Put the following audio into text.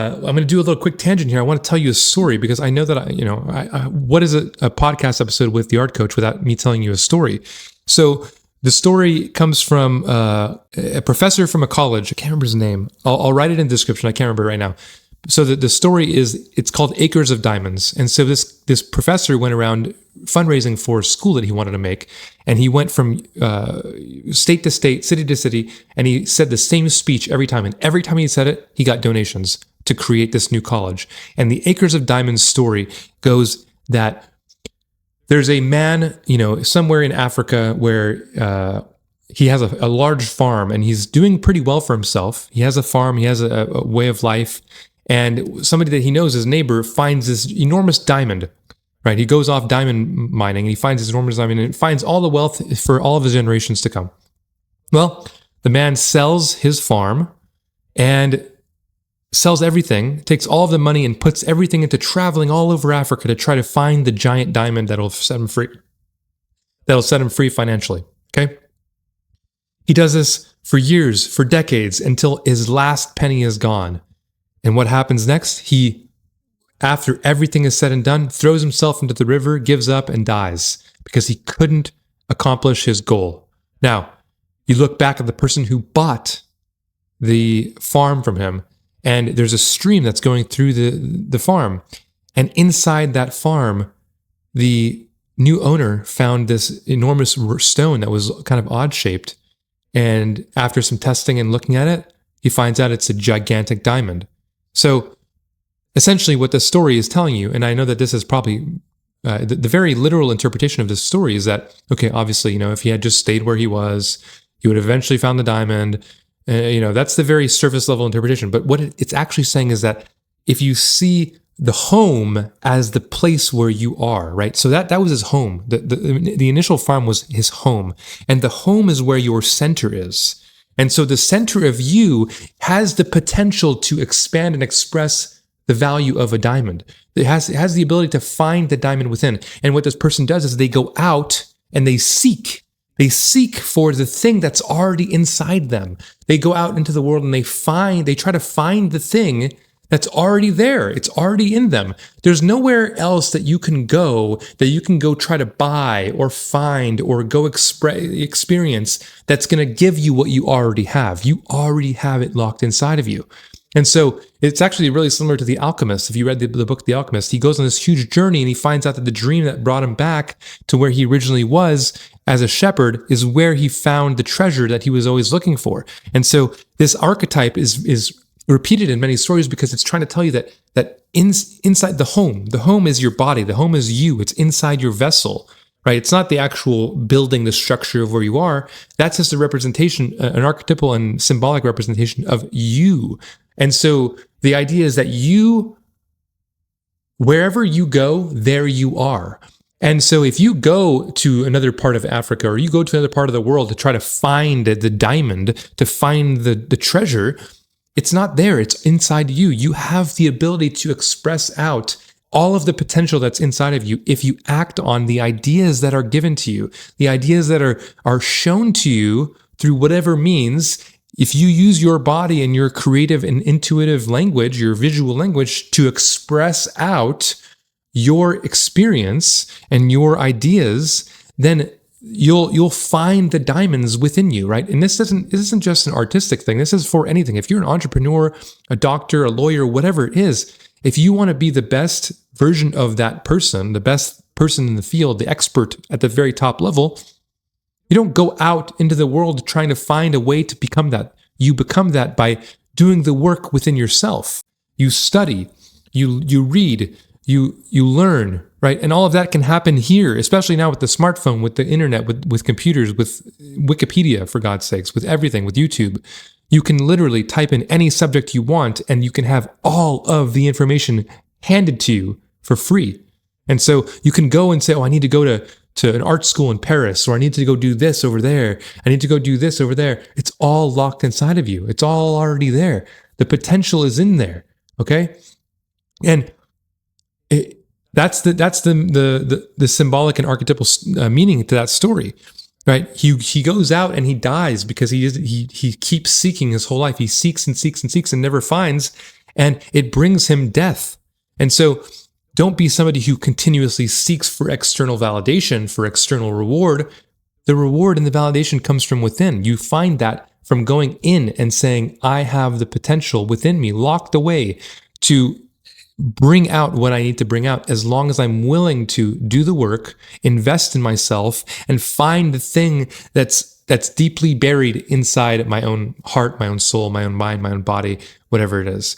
I'm going to do a little quick tangent here. I want to tell you a story because I know that what is a podcast episode with the art coach without me telling you a story? So the story comes from a professor from a college. I can't remember his name. I'll write it in the description. I can't remember right now. So the story is, it's called Acres of Diamonds. And so this professor went around fundraising for a school that he wanted to make. And he went from state to state, city to city, and he said the same speech every time. And every time he said it, he got donations to create this new college. And the Acres of Diamonds story goes that there's a man, somewhere in Africa where he has a large farm and he's doing pretty well for himself. He has a farm, he has a way of life. And somebody that he knows, his neighbor, finds this enormous diamond, right? He goes off diamond mining and he finds this enormous diamond and finds all the wealth for all of his generations to come. Well, the man sells his farm and sells everything, takes all of the money and puts everything into traveling all over Africa to try to find the giant diamond that'll set him free. That'll set him free financially, okay? He does this for years, for decades, until his last penny is gone. And what happens next? He, after everything is said and done, throws himself into the river, gives up, and dies because he couldn't accomplish his goal. Now, you look back at the person who bought the farm from him, and there's a stream that's going through the farm. And inside that farm, the new owner found this enormous stone that was kind of odd-shaped. And after some testing and looking at it, he finds out it's a gigantic diamond. So essentially what the story is telling you, and I know that this is probably the very literal interpretation of this story is that, okay, obviously, if he had just stayed where he was, he would have eventually found the diamond. That's the very surface level interpretation. But what it's actually saying is that if you see the home as the place where you are, right? So that was his home. The initial farm was his home. And the home is where your center is. And so the center of you has the potential to expand and express the value of a diamond. It has the ability to find the diamond within. And what this person does is they go out and they seek. They seek for the thing that's already inside them. They go out into the world and they try to find the thing that's already there. It's already in them. There's nowhere else that you can go try to buy or find or go experience that's going to give you what you already have. You already have it locked inside of you. And so it's actually really similar to The Alchemist. If you read the book The Alchemist, he goes on this huge journey and he finds out that the dream that brought him back to where he originally was as a shepherd is where he found the treasure that he was always looking for. And so this archetype is repeated in many stories because it's trying to tell you that inside the home is your body, the home is you, it's inside your vessel, right? It's not the actual building, the structure of where you are. That's just a representation, an archetypal and symbolic representation of you. And so the idea is that you, wherever you go, there you are. And so if you go to another part of Africa or you go to another part of the world to try to find the diamond, to find the treasure, it's not there. It's inside you. You have the ability to express out all of the potential that's inside of you if you act on the ideas that are given to you, the ideas that are shown to you through whatever means. If you use your body and your creative and intuitive language, your visual language, to express out your experience and your ideas, then you'll find the diamonds within you, right? And this isn't just an artistic thing. This is for anything. If you're an entrepreneur, a doctor, a lawyer, whatever it is, if you want to be the best version of that person, the best person in the field, the expert at the very top level, you don't go out into the world trying to find a way to become that. You become that by doing the work within yourself. You study, you read, you learn, right? And all of that can happen here, especially now with the smartphone, with the internet, with computers, with Wikipedia, for God's sakes, with everything, with YouTube. You can literally type in any subject you want and you can have all of the information handed to you for free. And so you can go and say, oh, I need to go to an art school in Paris, or I need to go do this over there. I need to go do this over there. It's all locked inside of you. It's all already there. The potential is in there. Okay. And that's the symbolic and archetypal meaning to that story, right? He goes out and he dies because he keeps seeking his whole life. He seeks and seeks and seeks and never finds. and it brings him death. And so don't be somebody who continuously seeks for external validation, for external reward. The reward and the validation comes from within. You find that from going in and saying, I have the potential within me, locked away, to bring out what I need to bring out, as long as I'm willing to do the work, invest in myself, and find the thing that's deeply buried inside my own heart, my own soul, my own mind, my own body, whatever it is.